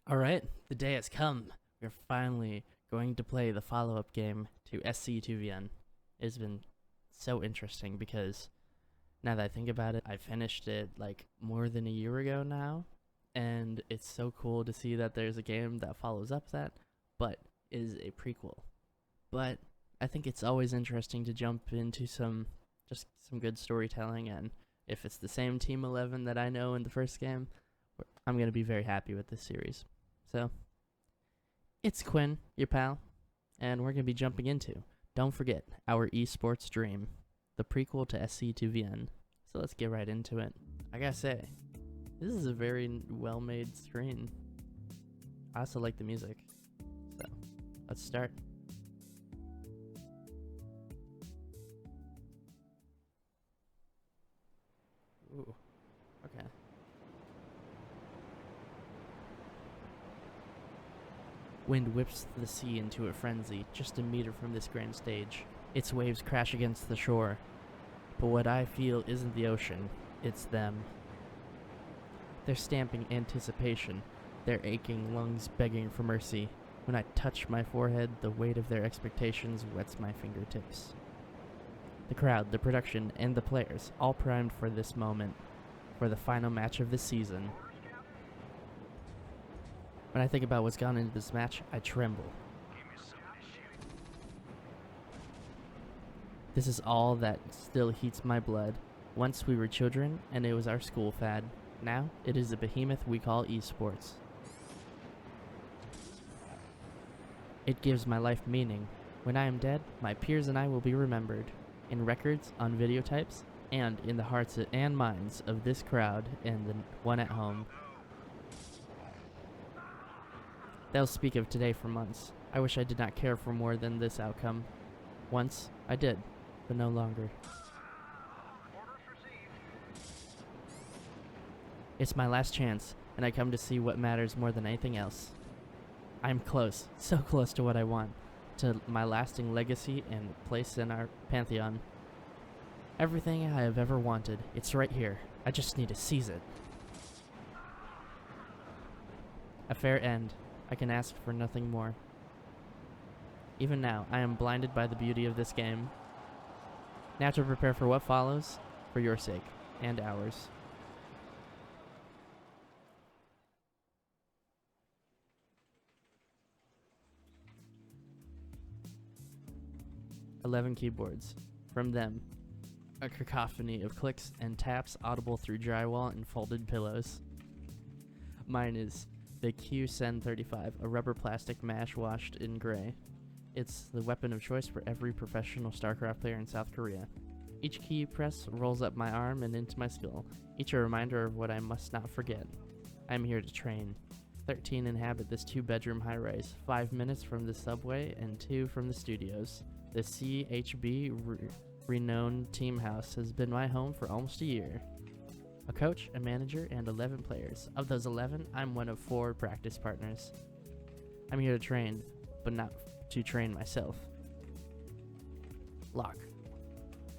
Alright, the day has come. We're finally going to play the follow-up game to SC2VN. It's been so interesting because now that I think about it, I finished it like more than a year ago now, and it's so cool to see that there's a game that follows up that, but is a prequel. But I think it's always interesting to jump into some good storytelling, and if it's the same Team 11 that I know in the first game, I'm going to be very happy with this series. So, it's Quinn, your pal, and we're going to be jumping into, don't forget, our esports dream, the prequel to SC2VN. So let's get right into it. I gotta say, this is a very well-made screen. I also like the music. So, let's start. Ooh, okay. Wind whips the sea into a frenzy just a meter from this grand stage. Its waves crash against the shore. But what I feel isn't the ocean, it's them. They're stamping anticipation, their aching lungs begging for mercy. When I touch my forehead, the weight of their expectations wets my fingertips. The crowd, the production, and the players, all primed for this moment, for the final match of the season. When I think about what's gone into this match, I tremble. This is all that still heats my blood. Once we were children, and it was our school fad. Now, it is the behemoth we call esports. It gives my life meaning. When I am dead, my peers and I will be remembered. In records, on videotypes, and in the hearts and minds of this crowd and the one at home. They'll speak of today for months. I wish I did not care for more than this outcome. Once, I did, but no longer. It's my last chance, and I come to see what matters more than anything else. I'm close, so close to what I want, to my lasting legacy and place in our pantheon. Everything I have ever wanted, it's right here. I just need to seize it. A fair end. I can ask for nothing more. Even now, I am blinded by the beauty of this game. Now to prepare for what follows, for your sake, and ours. "11 keyboards. From them, a cacophony of clicks and taps audible through drywall and folded pillows. Mine is the Q-Sen-35, a rubber plastic mash washed in gray. It's the weapon of choice for every professional StarCraft player in South Korea. Each key press rolls up my arm and into my skull, each a reminder of what I must not forget. I'm here to train. 13 inhabit this 2-bedroom high-rise, 5 minutes from the subway and 2 from the studios. The CHB renowned team house has been my home for almost a year. A coach, a manager, and 11 players. Of those 11, I'm one of 4 practice partners. I'm here to train, but not to train myself. Lock.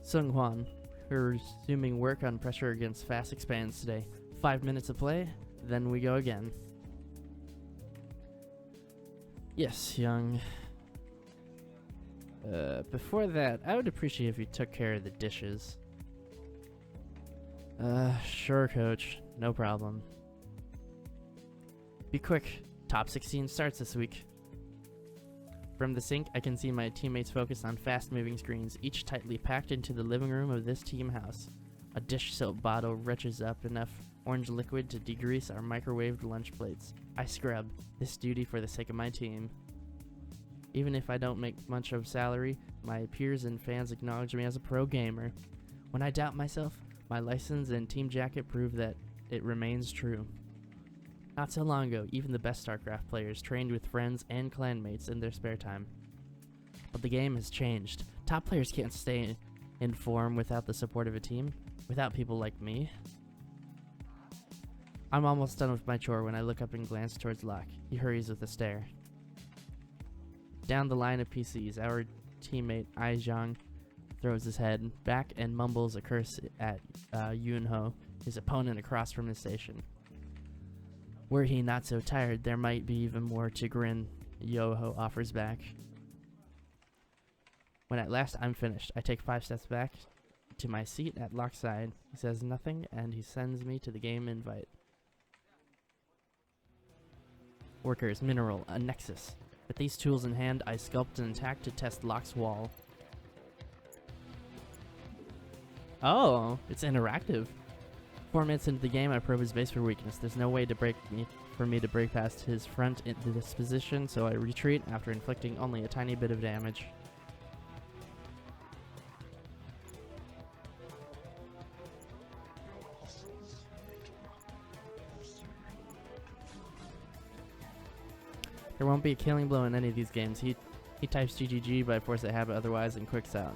Sung Hwan. We're resuming work on pressure against fast expands today. 5 minutes of play, then we go again. Yes, Young. Before that, I would appreciate if you took care of the dishes. Sure, coach. No problem. Be quick. Top 16 starts this week. From the sink, I can see my teammates focused on fast-moving screens, each tightly packed into the living room of this team house. A dish soap bottle retches up enough orange liquid to degrease our microwaved lunch plates. I scrub, this duty for the sake of my team. Even if I don't make much of salary, my peers and fans acknowledge me as a pro gamer. When I doubt myself, my license and team jacket prove that it remains true. Not so long ago, even the best StarCraft players trained with friends and clanmates in their spare time. But the game has changed. Top players can't stay in form without the support of a team, without people like me. I'm almost done with my chore when I look up and glance towards Locke. He hurries with a stare. Down the line of PCs, our teammate Ai Zhang throws his head back and mumbles a curse at Yunho, his opponent across from the station. Were he not so tired, there might be even more to grin, Yoho offers back. When at last I'm finished, I take 5 steps back to my seat at Locke's side. He says nothing, and he sends me to the game invite. Workers, mineral, a nexus. With these tools in hand, I sculpt an attack to test Locke's wall. Oh, it's interactive. 4 minutes into the game, I probe his base for weakness. There's no way for me to break past his front into this position, so I retreat after inflicting only a tiny bit of damage. There won't be a killing blow in any of these games. He types GGG by force of habit otherwise and quicks out.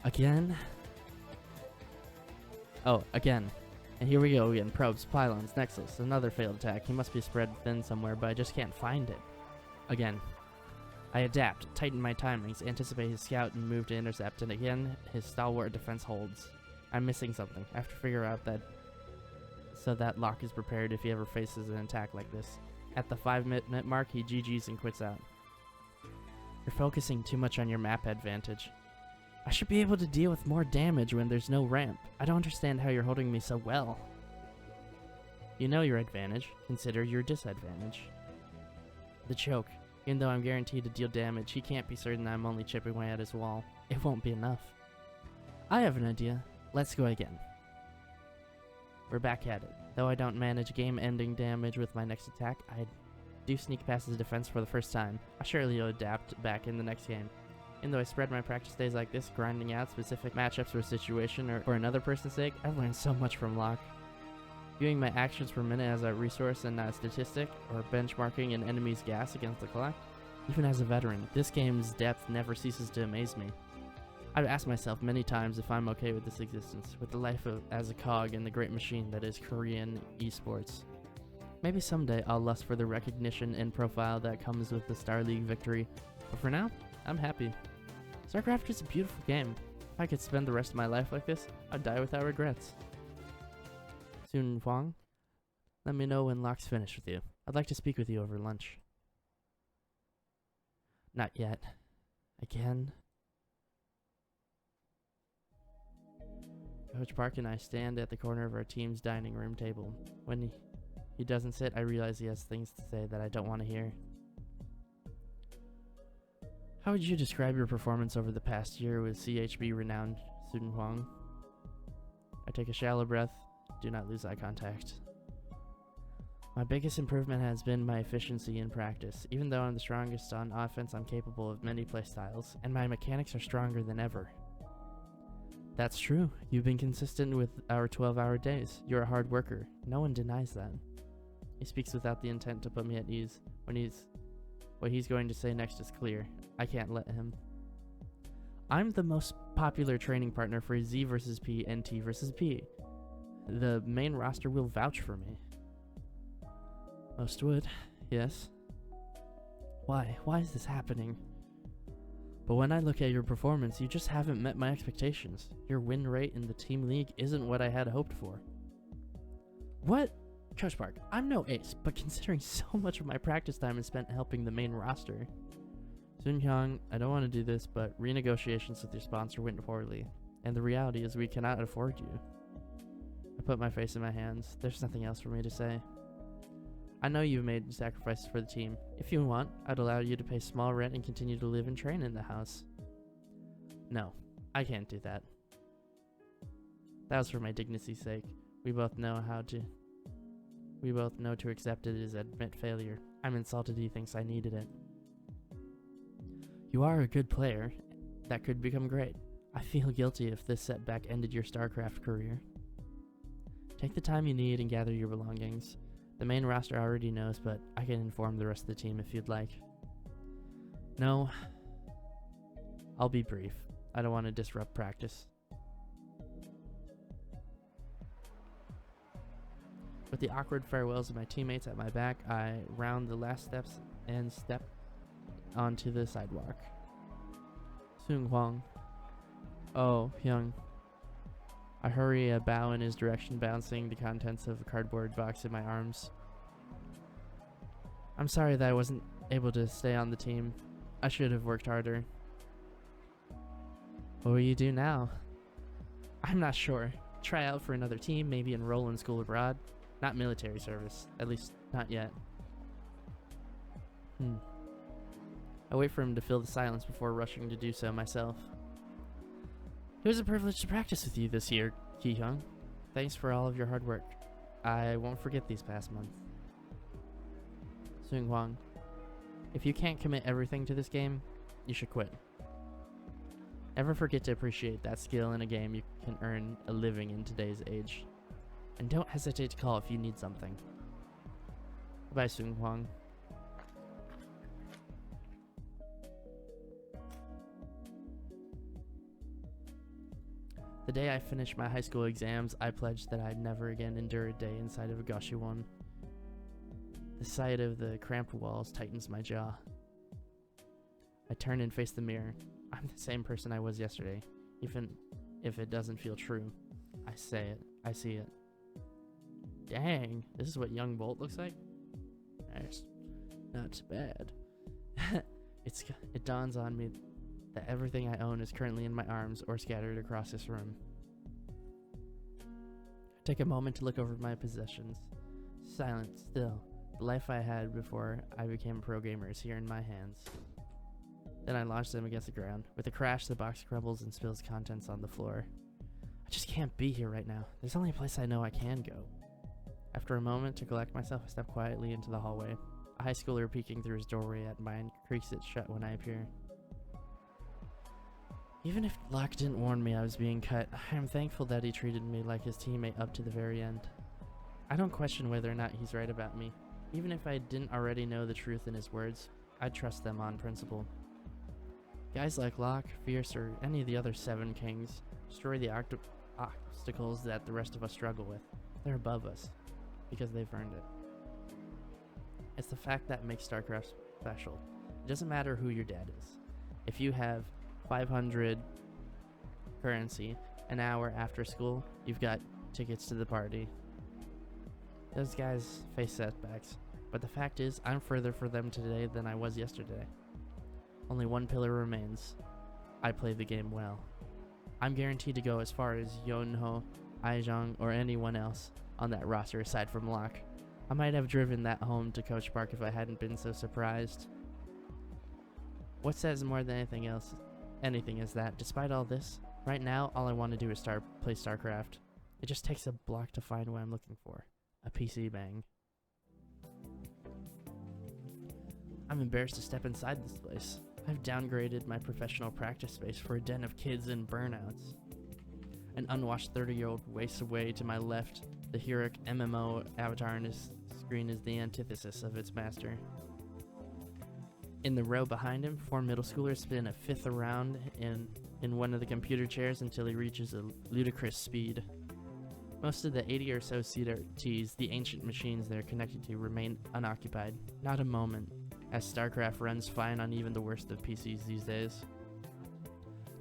Again? Oh, again. And here we go again. Probes, pylons, nexus, another failed attack. He must be spread thin somewhere, but I just can't find it. Again. I adapt, tighten my timings, anticipate his scout and move to intercept, and again, his stalwart defense holds. I'm missing something. I have to figure out that so that Locke is prepared if he ever faces an attack like this. At the 5-minute mark, he GGs and quits out. You're focusing too much on your map advantage. I should be able to deal with more damage when there's no ramp. I don't understand how you're holding me so well. You know your advantage. Consider your disadvantage. The choke. Even though I'm guaranteed to deal damage, he can't be certain I'm only chipping away at his wall. It won't be enough. I have an idea. Let's go again. We're back at it. Though I don't manage game-ending damage with my next attack, I do sneak past his defense for the first time. I surely will adapt back in the next game. Even though I spread my practice days like this, grinding out specific matchups for a situation or for another person's sake, I've learned so much from Locke. Viewing my actions per minute as a resource and not a statistic, or benchmarking an enemy's gas against the clock. Even as a veteran, this game's depth never ceases to amaze me. I've asked myself many times if I'm okay with this existence, with the life as a cog in the great machine that is Korean esports. Maybe someday I'll lust for the recognition and profile that comes with the Star League victory, but for now, I'm happy. StarCraft is a beautiful game. If I could spend the rest of my life like this, I'd die without regrets. Sun Huang, let me know when Locke's finished with you. I'd like to speak with you over lunch. Not yet. Again. Coach Park and I stand at the corner of our team's dining room table. When he doesn't sit, I realize he has things to say that I don't want to hear. How would you describe your performance over the past year with CHB renowned Sun Huang? I take a shallow breath. Do not lose eye contact. My biggest improvement has been my efficiency in practice. Even though I'm the strongest on offense, I'm capable of many playstyles, and my mechanics are stronger than ever. That's true. You've been consistent with our 12-hour days. You're a hard worker. No one denies that. He speaks without the intent to put me at ease. What he's going to say next is clear. I can't let him. I'm the most popular training partner for Z versus P and T versus P. The main roster will vouch for me. Most would, yes. Why? Why is this happening? But when I look at your performance, you just haven't met my expectations. Your win rate in the team league isn't what I had hoped for. What? Coach Park, I'm no ace, but considering so much of my practice time is spent helping the main roster. Sun Hyung, I don't want to do this, but renegotiations with your sponsor went poorly, and the reality is we cannot afford you. I put my face in my hands. There's nothing else for me to say. I know you've made sacrifices for the team. If you want, I'd allow you to pay small rent and continue to live and train in the house. No, I can't do that. That was for my dignity's sake. We both know to accept it is admit failure. I'm insulted he thinks I needed it. You are a good player. That could become great. I feel guilty if this setback ended your StarCraft career. Take the time you need and gather your belongings. The main roster already knows, but I can inform the rest of the team if you'd like. No. I'll be brief. I don't want to disrupt practice. With the awkward farewells of my teammates at my back, I round the last steps and step onto the sidewalk. Sun Huang. Oh, Hyung. I hurry a bow in his direction, bouncing the contents of a cardboard box in my arms. I'm sorry that I wasn't able to stay on the team. I should have worked harder. What will you do now? I'm not sure. Try out for another team, maybe enroll in school abroad. Not military service. At least, not yet. I wait for him to fill the silence before rushing to do so myself. It was a privilege to practice with you this year, Ki-Hyung. Thanks for all of your hard work. I won't forget these past months. Seung-Hwang, if you can't commit everything to this game, you should quit. Never forget to appreciate that skill in a game you can earn a living in today's age. And don't hesitate to call if you need something. Goodbye, Seung-Hwang. The day I finished my high school exams, I pledged that I'd never again endure a day inside of a Goshiwon. The sight of the cramped walls tightens my jaw. I turn and face the mirror. I'm the same person I was yesterday, even if it doesn't feel true. I say it. I see it. Dang, this is what young Bolt looks like? That's not bad. It dawns on me that everything I own is currently in my arms or scattered across this room. I take a moment to look over my possessions. Silent, still. The life I had before I became a pro gamer is here in my hands. Then I launch them against the ground. With a crash, the box crumbles and spills contents on the floor. I just can't be here right now. There's only a place I know I can go. After a moment to collect myself, I step quietly into the hallway. A high schooler peeking through his doorway at mine creaks it shut when I appear. Even if Locke didn't warn me I was being cut, I am thankful that he treated me like his teammate up to the very end. I don't question whether or not he's right about me. Even if I didn't already know the truth in his words, I'd trust them on principle. Guys like Locke, Fierce, or any of the other 7 kings destroy the obstacles that the rest of us struggle with. They're above us, because they've earned it. It's the fact that makes StarCraft special. It doesn't matter who your dad is. If you have 500 currency an hour after school, you've got tickets to the party. Those guys face setbacks, but the fact is, I'm further for them today than I was yesterday. Only one pillar remains. I play the game well. I'm guaranteed to go as far as Yonho, Aijong, or anyone else on that roster aside from Locke. I might have driven that home to Coach Park if I hadn't been so surprised. What says more than anything is that, despite all this, right now all I want to do is play StarCraft. It just takes a block to find what I'm looking for. A PC bang. I'm embarrassed to step inside this place. I've downgraded my professional practice space for a den of kids and burnouts. An unwashed 30-year-old wastes away to my left. The heroic MMO avatar on his screen is the antithesis of its master. In the row behind him, 4 middle schoolers spin a 5th around in one of the computer chairs until he reaches a ludicrous speed. Most of the 80 or so CRTs, the ancient machines they're connected to, remain unoccupied. Not a moment, as StarCraft runs fine on even the worst of PCs these days.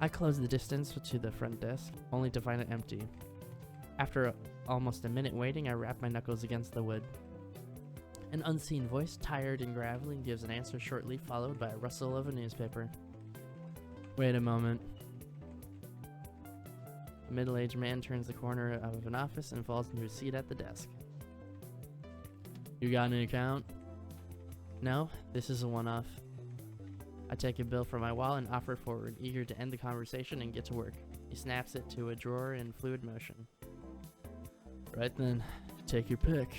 I close the distance to the front desk, only to find it empty. After almost a minute waiting, I wrap my knuckles against the wood. An unseen voice, tired and gravelly, gives an answer shortly, followed by a rustle of a newspaper. Wait a moment. A middle-aged man turns the corner of an office and falls into his seat at the desk. You got an account? No, this is a one-off. I take a bill from my wallet and offer it forward, eager to end the conversation and get to work. He snaps it to a drawer in fluid motion. Right then, take your pick.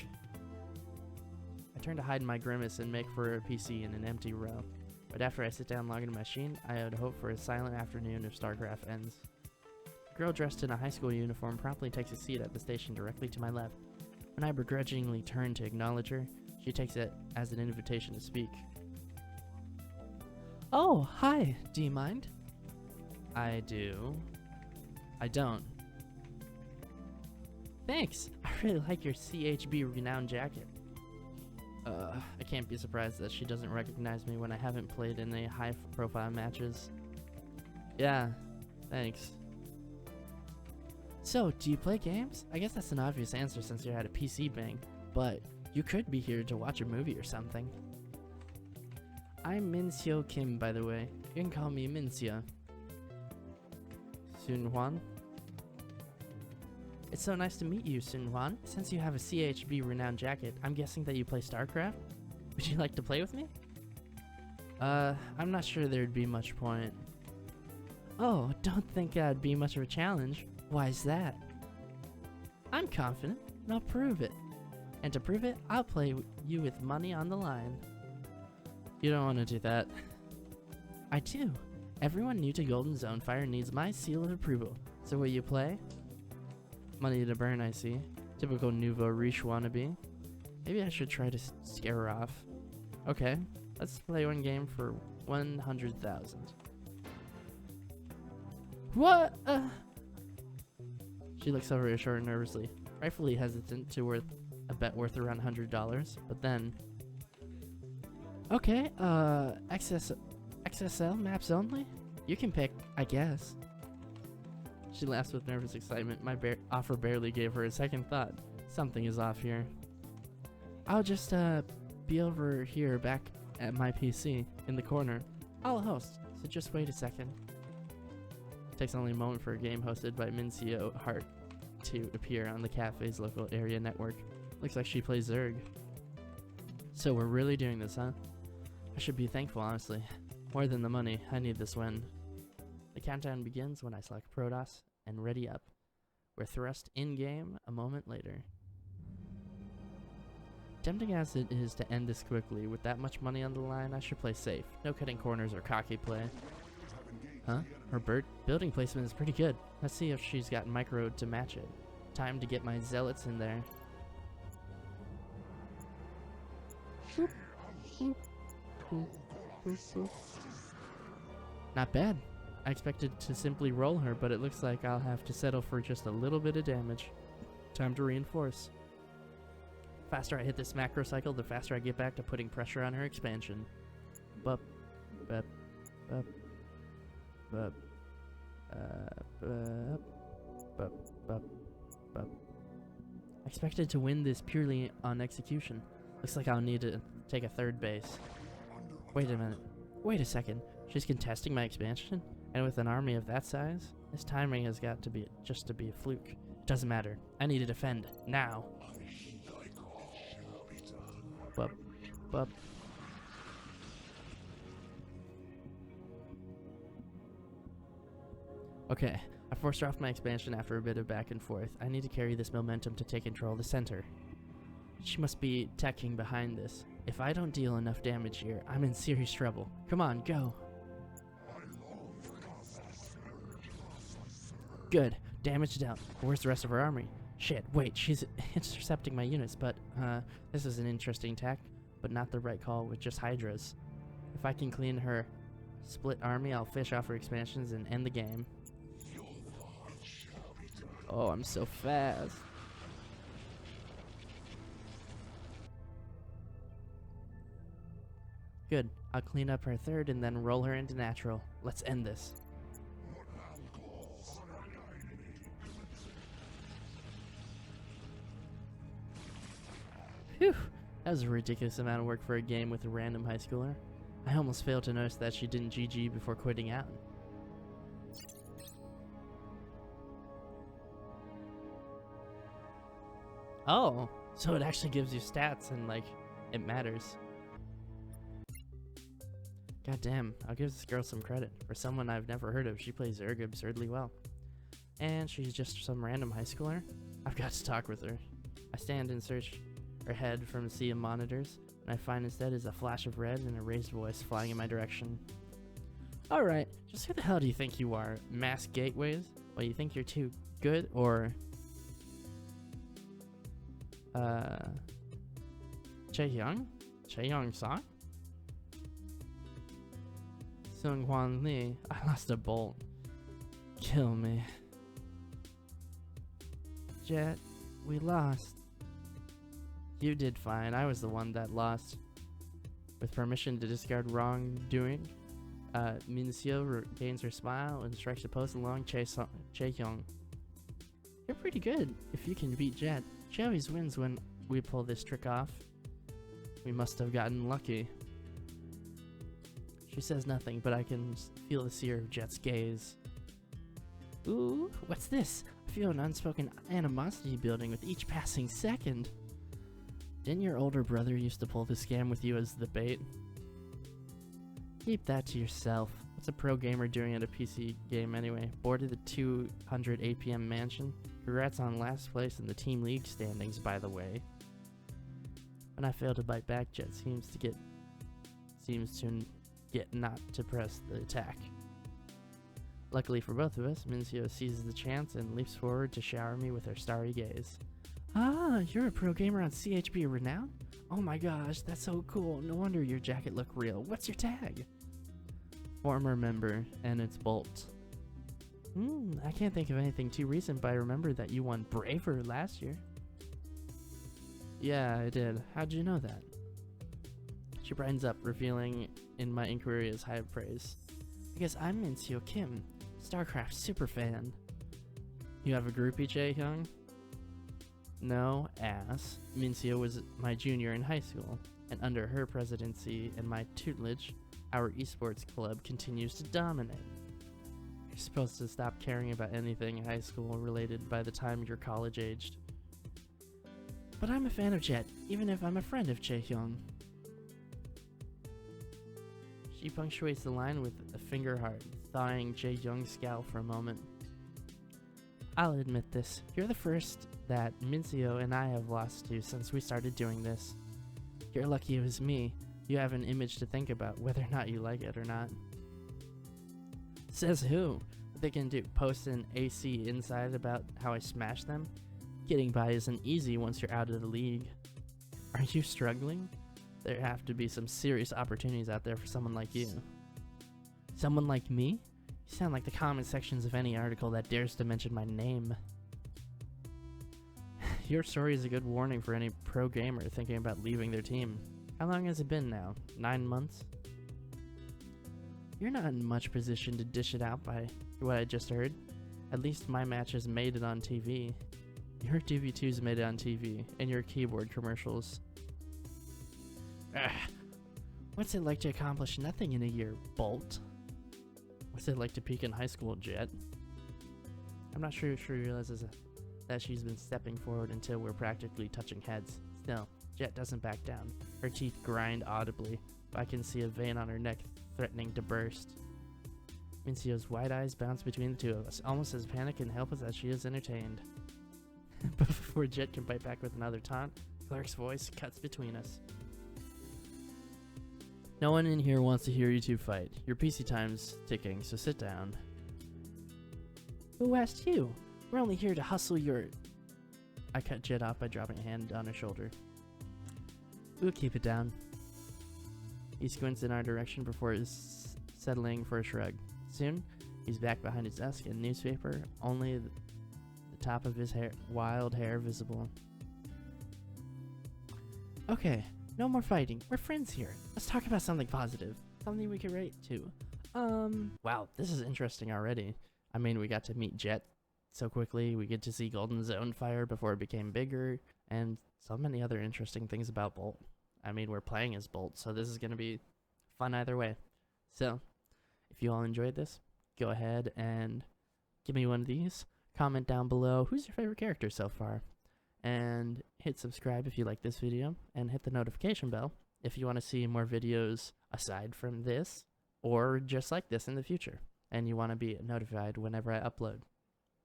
I turn to hide my grimace and make for a PC in an empty row. But after I sit down and log into my machine, I would hope for a silent afternoon if StarCraft ends. A girl dressed in a high school uniform promptly takes a seat at the station directly to my left. When I begrudgingly turn to acknowledge her, she takes it as an invitation to speak. Oh, hi. Do you mind? I do. I don't. Thanks. I really like your CHB renowned jacket. I can't be surprised that she doesn't recognize me when I haven't played in any high-profile matches. Yeah, thanks. So, do you play games? I guess that's an obvious answer since you're at a PC bang, but you could be here to watch a movie or something. I'm Min-seo Kim, by the way. You can call me Min-seo. Sun-hwan? It's so nice to meet you, Sun-hwan. Since you have a CHB renowned jacket, I'm guessing that you play StarCraft? Would you like to play with me? I'm not sure there'd be much point. Oh, don't think that'd be much of a challenge. Why is that? I'm confident, and I'll prove it. And to prove it, I'll play you with money on the line. You don't want to do that. I do. Everyone new to Golden Zonefire needs my seal of approval. So will you play? Money to burn, I see. Typical nouveau riche wannabe. Maybe I should try to scare her off. Okay, let's play one game for 100,000. What? She looks over her shoulder nervously, rightfully hesitant to a bet worth around $100, but then... Okay, XSL maps only? You can pick, I guess. She laughs with nervous excitement. My offer barely gave her a second thought. Something is off here. I'll just, be over here back at my PC, in the corner. I'll host, so just wait a second. It takes only a moment for a game hosted by Min-seo Hart to appear on the cafe's local area network. Looks like she plays Zerg. So we're really doing this, huh? I should be thankful, honestly. More than the money, I need this win. The countdown begins when I select Protoss and ready up. We're thrust in-game a moment later. Tempting as it is to end this quickly, with that much money on the line, I should play safe. No cutting corners or cocky play. Huh? Her building placement is pretty good. Let's see if she's got micro to match it. Time to get my zealots in there. Boop. Boop. Boop. Boop. Boop. Not bad. I expected to simply roll her, but it looks like I'll have to settle for just a little bit of damage. Time to reinforce. Faster I hit this macro cycle, the faster I get back to putting pressure on her expansion. Bup. Bup. Bup. Bup. Bup. Bup. Bup. Bup. Expected to win this purely on execution. Looks like I'll need to take a third base. Wait a minute. Wait a second. She's contesting my expansion? And with an army of that size? This timing has got to be just to be a fluke. Doesn't matter. I need to defend. Now. Bup. Bup. Okay. I forced her off my expansion after a bit of back and forth. I need to carry this momentum to take control of the center. She must be teching behind this. If I don't deal enough damage here, I'm in serious trouble. Come on, go. Good. Damage down. Where's the rest of her army? Shit, wait, she's intercepting my units, but, this is an interesting tack, but not the right call with just Hydras. If I can clean her split army, I'll fish off her expansions and end the game. Oh, I'm so fast. Good. I'll clean up her third and then roll her into natural. Let's end this. Phew. That was a ridiculous amount of work for a game with a random high schooler. I almost failed to notice that she didn't GG before quitting out. Oh, so it actually gives you stats and, like, it matters. God damn, I'll give this girl some credit. For someone I've never heard of, she plays Zerg absurdly well. And she's just some random high schooler? I've got to talk with her. I stand and search her head from a sea of monitors, and I find instead is a flash of red and a raised voice flying in my direction. Alright, just who the hell do you think you are? Mass gateways? Well, you think you're too good, or... Chaeyoung? Chaeyoung Song? Sung-hwan Lee, I lost a bolt. Kill me. Jet, we lost. You did fine, I was the one that lost. With permission to discard wrongdoing, Min-seo regains her smile and strikes a pose along Chaeyoung. You're pretty good if you can beat Jet. She always wins when we pull this trick off. We must have gotten lucky. She says nothing, but I can feel the sear of Jet's gaze. Ooh, what's this? I feel an unspoken animosity building with each passing second. Didn't your older brother used to pull the scam with you as the bait? Keep that to yourself. What's a pro gamer doing at a PC game anyway? Bored of the 200 APM mansion? Congrats on last place in the team league standings, by the way. When I fail to bite back, Jet seems to get not to press the attack. Luckily for both of us, Mincio seizes the chance and leaps forward to shower me with her starry gaze. Ah, you're a pro gamer on CHB Renown? Oh my gosh, that's so cool. No wonder your jacket looked real. What's your tag? Former member, and it's Bolt. I can't think of anything too recent, but I remember that you won Braver last year. Yeah, I did. How'd you know that? She brightens up, revealing in my inquiry as high praise. Because I'm Mincio Kim, StarCraft superfan. You have a groupie, Jae-hyung? No, ass. Mincio was my junior in high school, and under her presidency and my tutelage, our esports club continues to dominate. You're supposed to stop caring about anything high school related by the time you're college aged. But I'm a fan of Jet, even if I'm a friend of Jae-hyung. She punctuates the line with a finger heart, thawing Jae-hyung's scowl for a moment. I'll admit this, you're the first that Mincio and I have lost to since we started doing this. You're lucky it was me. You have an image to think about, whether or not you like it or not. Says who? What they can do, post an AC inside about how I smashed them? Getting by isn't easy once you're out of the league. Are you struggling? There have to be some serious opportunities out there for someone like you. Someone like me? You sound like the comment sections of any article that dares to mention my name. Your story is a good warning for any pro gamer thinking about leaving their team. How long has it been now? 9 months? You're not in much position to dish it out by what I just heard. At least my matches made it on TV. Your DV2's made it on TV, and your keyboard commercials. Ugh. What's it like to accomplish nothing in a year, Bolt? What's it like to peak in high school, Jet? I'm not sure she realizes that she's been stepping forward until we're practically touching heads. Still, Jet doesn't back down. Her teeth grind audibly, but I can see a vein on her neck threatening to burst. Mincio's wide eyes bounce between the two of us, almost as panicked and helpless as she is entertained. But before Jet can bite back with another taunt, Clark's voice cuts between us. No one in here wants to hear you two fight. Your PC time's ticking, so sit down. Who asked you? We're only here to hustle your... I cut Jet off by dropping a hand on her shoulder. We'll keep it down. He squints in our direction before settling for a shrug. Soon, he's back behind his desk and newspaper, only the top of his wild hair visible. Okay, no more fighting. We're friends here. Let's talk about something positive. Something we can relate to. Wow, this is interesting already. I mean, we got to meet Jet so quickly. We get to see Golden Zone fire before it became bigger, and so many other interesting things about Bolt. I mean, we're playing as Bolt, so this is going to be fun either way. So, if you all enjoyed this, go ahead and give me one of these. Comment down below who's your favorite character so far. And hit subscribe if you like this video, and hit the notification bell if you want to see more videos aside from this, or just like this in the future, and you want to be notified whenever I upload.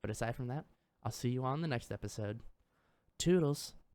But aside from that, I'll see you on the next episode. Toodles!